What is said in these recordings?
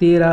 13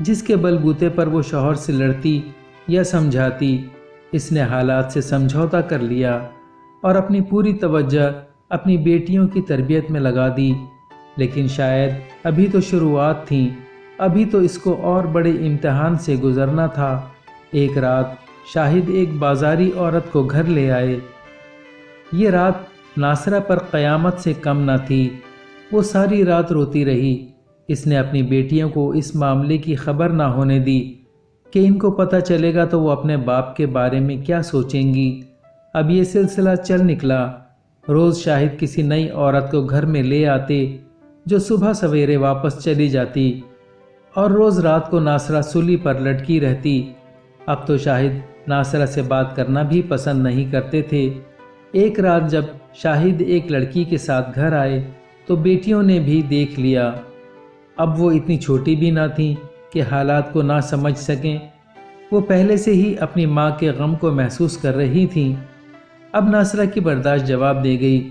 جس کے بلبوتے پر وہ شوہر سے لڑتی یا سمجھاتی۔ اس نے حالات سے سمجھوتا کر لیا اور اپنی پوری توجہ اپنی بیٹیوں کی تربیت میں لگا دی۔ لیکن شاید ابھی تو شروعات تھیں، ابھی تو اس کو اور بڑے امتحان سے گزرنا تھا۔ ایک رات شاہد ایک بازاری عورت کو گھر لے آئے۔ یہ رات ناصرہ پر قیامت سے کم نہ تھی۔ وہ ساری رات روتی رہی۔ اس نے اپنی بیٹیوں کو اس معاملے کی خبر نہ ہونے دی کہ ان کو پتہ چلے گا تو وہ اپنے باپ کے بارے میں کیا سوچیں گی۔ اب یہ سلسلہ چل نکلا۔ روز شاہد کسی نئی عورت کو گھر میں لے آتے جو صبح سویرے واپس چلی جاتی، اور روز رات کو ناصرہ سولی پر لٹکی رہتی۔ اب تو شاہد ناصرہ سے بات کرنا بھی پسند نہیں کرتے تھے۔ ایک رات جب شاہد ایک لڑکی کے ساتھ گھر آئے تو بیٹیوں نے بھی دیکھ لیا۔ اب وہ اتنی چھوٹی بھی نہ تھیں کہ حالات کو نہ سمجھ سکیں۔ وہ پہلے سے ہی اپنی ماں کے غم کو محسوس کر رہی تھیں۔ اب ناصرہ کی برداشت جواب دے گئی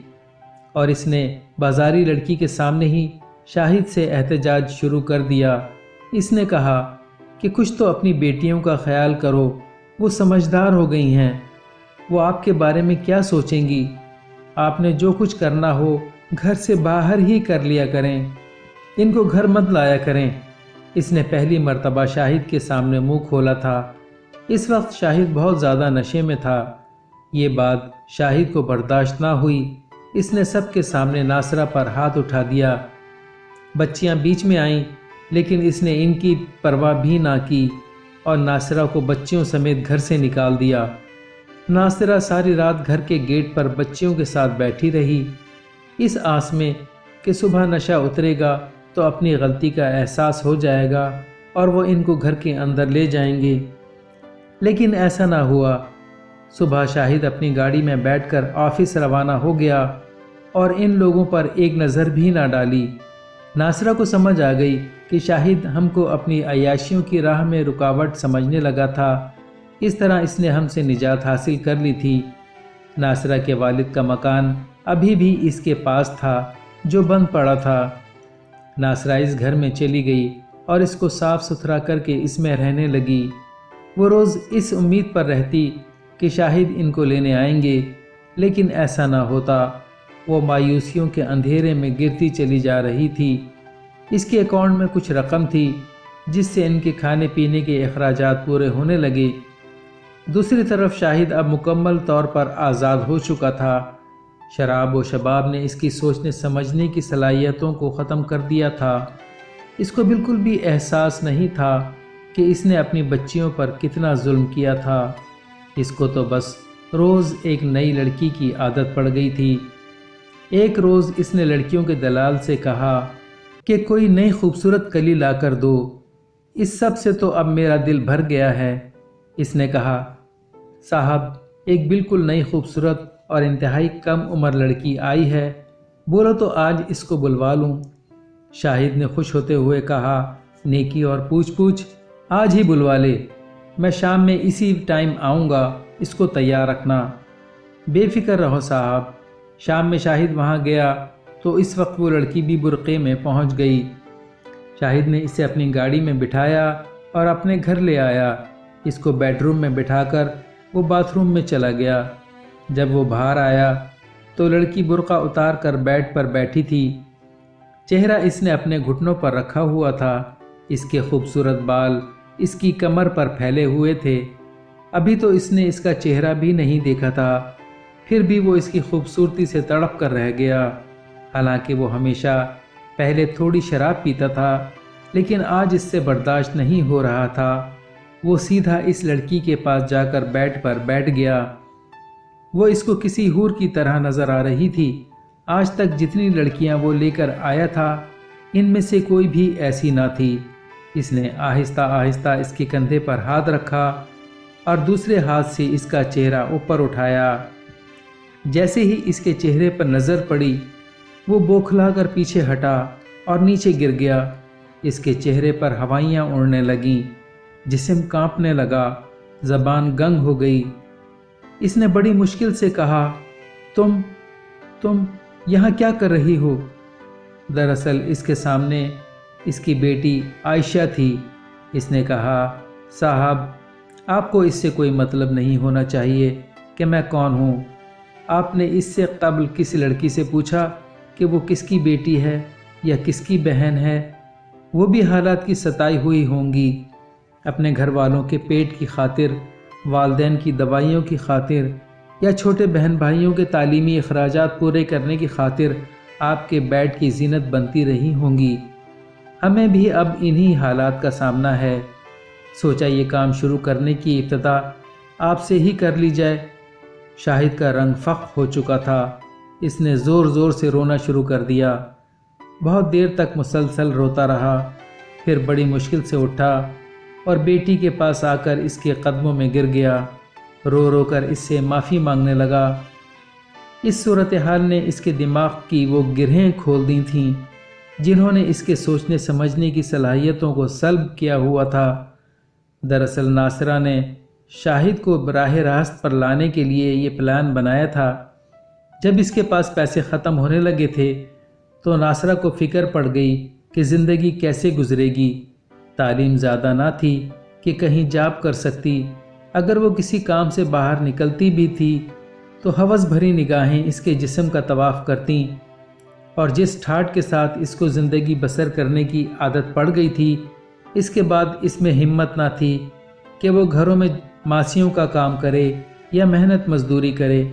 اور اس نے بازاری لڑکی کے سامنے ہی شاہد سے احتجاج شروع کر دیا۔ اس نے کہا کہ کچھ تو اپنی بیٹیوں کا خیال کرو، وہ سمجھدار ہو گئی ہیں، وہ آپ کے بارے میں کیا سوچیں گی؟ آپ نے جو کچھ کرنا ہو گھر سے باہر ہی کر لیا کریں، ان کو گھر مت لایا کریں۔ اس نے پہلی مرتبہ شاہد کے سامنے منہ کھولا تھا۔ اس وقت شاہد بہت زیادہ نشے میں تھا۔ یہ بات شاہد کو برداشت نہ ہوئی۔ اس نے سب کے سامنے ناصرہ پر ہاتھ اٹھا دیا۔ بچیاں بیچ میں آئیں، لیکن اس نے ان کی پرواہ بھی نہ کی اور ناصرہ کو بچیوں سمیت گھر سے نکال دیا۔ ناصرہ ساری رات گھر کے گیٹ پر بچیوں کے ساتھ بیٹھی رہی، اس آس میں کہ صبح نشہ اترے گا تو اپنی غلطی کا احساس ہو جائے گا اور وہ ان کو گھر کے اندر لے جائیں گے۔ لیکن ایسا نہ ہوا۔ صبح شاہد اپنی گاڑی میں بیٹھ کر آفس روانہ ہو گیا اور ان لوگوں پر ایک نظر بھی نہ ڈالی۔ ناصرہ کو سمجھ آ گئی کہ شاہد ہم کو اپنی عیاشیوں کی راہ میں رکاوٹ سمجھنے لگا تھا۔ اس طرح اس نے ہم سے نجات حاصل کر لی تھی۔ ناصرہ کے والد کا مکان ابھی بھی اس کے پاس تھا جو بند پڑا تھا۔ ناصرہ اس گھر میں چلی گئی اور اس کو صاف ستھرا کر کے اس میں رہنے لگی۔ وہ روز اس امید پر رہتی کہ شاہد ان کو لینے آئیں گے، لیکن ایسا نہ ہوتا۔ وہ مایوسیوں کے اندھیرے میں گرتی چلی جا رہی تھی۔ اس کے اکاؤنٹ میں کچھ رقم تھی جس سے ان کے کھانے پینے کے اخراجات پورے ہونے لگے۔ دوسری طرف شاہد اب مکمل طور پر آزاد ہو چکا تھا۔ شراب و شباب نے اس کی سوچنے سمجھنے کی صلاحیتوں کو ختم کر دیا تھا۔ اس کو بالکل بھی احساس نہیں تھا کہ اس نے اپنی بچیوں پر کتنا ظلم کیا تھا۔ اس کو تو بس روز ایک نئی لڑکی کی عادت پڑ گئی تھی۔ ایک روز اس نے لڑکیوں کے دلال سے کہا کہ کوئی نئی خوبصورت کلی لا کر دو، اس سب سے تو اب میرا دل بھر گیا ہے۔ اس نے کہا، صاحب ایک بالکل نئی خوبصورت اور انتہائی کم عمر لڑکی آئی ہے، بولو تو آج اس کو بلوا لوں۔ شاہد نے خوش ہوتے ہوئے کہا، نیکی اور پوچھ پوچھ، آج ہی بلوا لے، میں شام میں اسی ٹائم آؤں گا، اس کو تیار رکھنا۔ بے فکر رہو صاحب۔ شام میں شاہد وہاں گیا تو اس وقت وہ لڑکی بھی برقعے میں پہنچ گئی۔ شاہد نے اسے اپنی گاڑی میں بٹھایا اور اپنے گھر لے آیا۔ اس کو بیڈ روم میں بٹھا کر وہ باتھ روم میں چلا گیا۔ جب وہ باہر آیا تو لڑکی برقع اتار کر بیڈ پر بیٹھی تھی۔ چہرہ اس نے اپنے گھٹنوں پر رکھا ہوا تھا۔ اس کے خوبصورت بال اس کی کمر پر پھیلے ہوئے تھے۔ ابھی تو اس نے اس کا چہرہ بھی نہیں دیکھا تھا، پھر بھی وہ اس کی خوبصورتی سے تڑپ کر رہ گیا۔ حالانکہ وہ ہمیشہ پہلے تھوڑی شراب پیتا تھا، لیکن آج اس سے برداشت نہیں ہو رہا تھا۔ وہ سیدھا اس لڑکی کے پاس جا کر بیڈ پر بیٹھ گیا۔ وہ اس کو کسی حور کی طرح نظر آ رہی تھی۔ آج تک جتنی لڑکیاں وہ لے کر آیا تھا، ان میں سے کوئی بھی ایسی نہ تھی۔ اس نے آہستہ آہستہ اس کے کندھے پر ہاتھ رکھا اور دوسرے ہاتھ سے اس کا چہرہ اوپر اٹھایا۔ جیسے ہی اس کے چہرے پر نظر پڑی، وہ بوکھلا کر پیچھے ہٹا اور نیچے گر گیا۔ اس کے چہرے پر ہوائیاں اڑنے لگیں، جسم کانپنے لگا، زبان گنگ ہو گئی۔ اس نے بڑی مشکل سے کہا، تم یہاں کیا کر رہی ہو؟ دراصل اس کے سامنے اس کی بیٹی عائشہ تھی۔ اس نے کہا، صاحب آپ کو اس سے کوئی مطلب نہیں ہونا چاہیے کہ میں کون ہوں۔ آپ نے اس سے قبل کسی لڑکی سے پوچھا کہ وہ کس کی بیٹی ہے یا کس کی بہن ہے؟ وہ بھی حالات کی ستائی ہوئی ہوں گی۔ اپنے گھر والوں کے پیٹ کی خاطر، والدین کی دوائیوں کی خاطر یا چھوٹے بہن بھائیوں کے تعلیمی اخراجات پورے کرنے کی خاطر آپ کے بیڈ کی زینت بنتی رہی ہوں گی۔ ہمیں بھی اب انہی حالات کا سامنا ہے۔ سوچا یہ کام شروع کرنے کی ابتدا آپ سے ہی کر لی جائے۔ شاہد کا رنگ فخ ہو چکا تھا۔ اس نے زور زور سے رونا شروع کر دیا۔ بہت دیر تک مسلسل روتا رہا، پھر بڑی مشکل سے اٹھا اور بیٹی کے پاس آ کر اس کے قدموں میں گر گیا، رو رو کر اس سے معافی مانگنے لگا۔ اس صورتحال نے اس کے دماغ کی وہ گرہیں کھول دی تھیں جنہوں نے اس کے سوچنے سمجھنے کی صلاحیتوں کو سلب کیا ہوا تھا۔ دراصل ناصرہ نے شاہد کو براہ راست پر لانے کے لیے یہ پلان بنایا تھا۔ جب اس کے پاس پیسے ختم ہونے لگے تھے تو ناصرہ کو فکر پڑ گئی کہ زندگی کیسے گزرے گی۔ تعلیم زیادہ نہ تھی کہ کہیں جاب کر سکتی۔ اگر وہ کسی کام سے باہر نکلتی بھی تھی تو ہوس بھری نگاہیں اس کے جسم کا طواف کرتیں، اور جس ٹھاٹھ کے ساتھ اس کو زندگی بسر کرنے کی عادت پڑ گئی تھی، اس کے بعد اس میں ہمت نہ تھی کہ وہ گھروں میں ماسیوں کا کام کرے یا محنت مزدوری کرے۔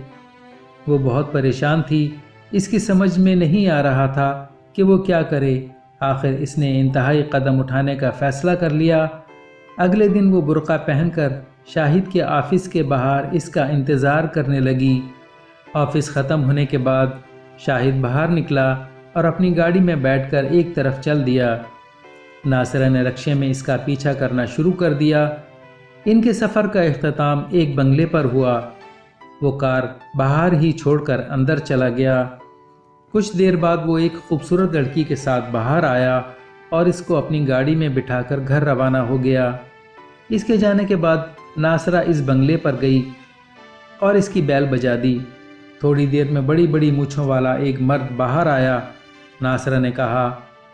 وہ بہت پریشان تھی۔ اس کی سمجھ میں نہیں آ رہا تھا کہ وہ کیا کرے۔ آخر اس نے انتہائی قدم اٹھانے کا فیصلہ کر لیا۔ اگلے دن وہ برقع پہن کر شاہد کے آفس کے باہر اس کا انتظار کرنے لگی۔ آفس ختم ہونے کے بعد شاہد باہر نکلا اور اپنی گاڑی میں بیٹھ کر ایک طرف چل دیا۔ ناصرہ نے رکشے میں اس کا پیچھا کرنا شروع کر دیا۔ ان کے سفر کا اختتام ایک بنگلے پر ہوا۔ وہ کار باہر ہی چھوڑ کر اندر چلا گیا۔ کچھ دیر بعد وہ ایک خوبصورت لڑکی کے ساتھ باہر آیا اور اس کو اپنی گاڑی میں بٹھا کر گھر روانہ ہو گیا۔ اس کے جانے کے بعد ناصرہ اس بنگلے پر گئی اور اس کی بیل بجا دی۔ تھوڑی دیر میں بڑی بڑی مونچھوں والا ایک مرد باہر آیا۔ ناصرہ نے کہا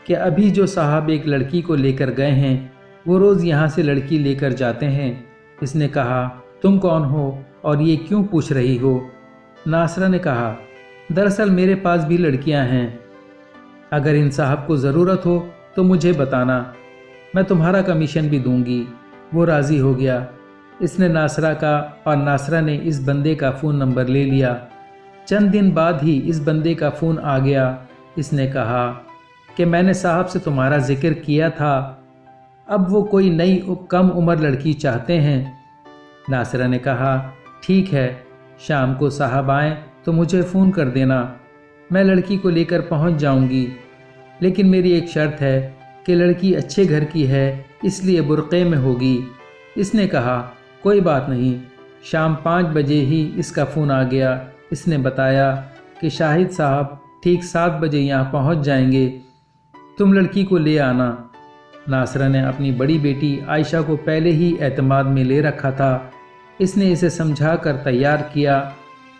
کہ ابھی جو صاحب ایک لڑکی کو لے کر گئے ہیں وہ روز یہاں سے لڑکی لے کر جاتے ہیں۔ اس نے کہا، تم کون ہو اور یہ کیوں پوچھ رہی ہو؟ ناصرہ نے کہا، دراصل میرے پاس بھی لڑکیاں ہیں، اگر ان صاحب کو ضرورت ہو تو مجھے بتانا، میں تمہارا کمیشن بھی دوں گی۔ وہ راضی ہو گیا۔ اس نے ناصرہ کا اور ناصرہ نے اس بندے کا فون نمبر لے لیا۔ چند دن بعد ہی اس بندے کا فون آ گیا۔ اس نے کہا کہ میں نے صاحب سے تمہارا ذکر کیا تھا، اب وہ کوئی نئی کم عمر لڑکی چاہتے ہیں۔ ناصرہ نے کہا، ٹھیک ہے، شام کو صاحب آئیں تو مجھے فون کر دینا، میں لڑکی کو لے کر پہنچ جاؤں گی، لیکن میری ایک شرط ہے کہ لڑکی اچھے گھر کی ہے، اس لیے برقعے میں ہوگی۔ اس نے کہا، کوئی بات نہیں۔ شام 5 بجے ہی اس کا فون آ گیا۔ اس نے بتایا کہ شاہد صاحب ٹھیک 7 بجے یہاں پہنچ جائیں گے، تم لڑکی کو لے آنا۔ ناصرہ نے اپنی بڑی بیٹی عائشہ کو پہلے ہی اعتماد میں لے رکھا تھا۔ اس نے اسے سمجھا کر تیار کیا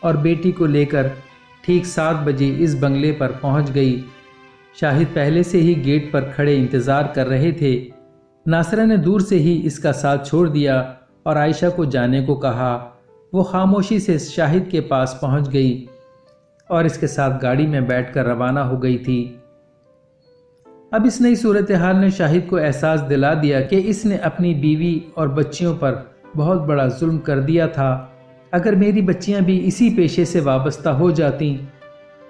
اور بیٹی کو لے کر ٹھیک 7 بجے اس بنگلے پر پہنچ گئی۔ شاہد پہلے سے ہی گیٹ پر کھڑے انتظار کر رہے تھے۔ ناصرہ نے دور سے ہی اس کا ساتھ چھوڑ دیا اور عائشہ کو جانے کو کہا۔ وہ خاموشی سے شاہد کے پاس پہنچ گئی اور اس کے ساتھ گاڑی میں بیٹھ کر روانہ ہو گئی تھی۔ اب اس نئی صورتحال نے شاہد کو احساس دلا دیا کہ اس نے اپنی بیوی اور بچیوں پر بہت بڑا ظلم کر دیا تھا۔ اگر میری بچیاں بھی اسی پیشے سے وابستہ ہو جاتیں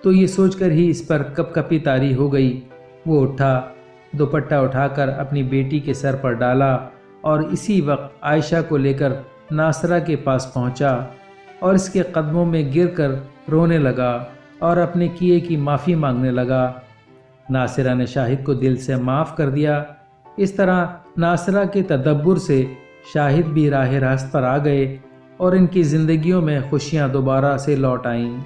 تو یہ سوچ کر ہی اس پر کپ کپی طاری ہو گئی۔ وہ اٹھا، دوپٹہ اٹھا کر اپنی بیٹی کے سر پر ڈالا اور اسی وقت عائشہ کو لے کر ناصرہ کے پاس پہنچا اور اس کے قدموں میں گر کر رونے لگا اور اپنے کیے کی معافی مانگنے لگا۔ ناصرہ نے شاہد کو دل سے معاف کر دیا۔ اس طرح ناصرہ کے تدبر سے شاہد بھی راہ راست پر آ گئے اور ان کی زندگیوں میں خوشیاں دوبارہ سے لوٹ آئیں۔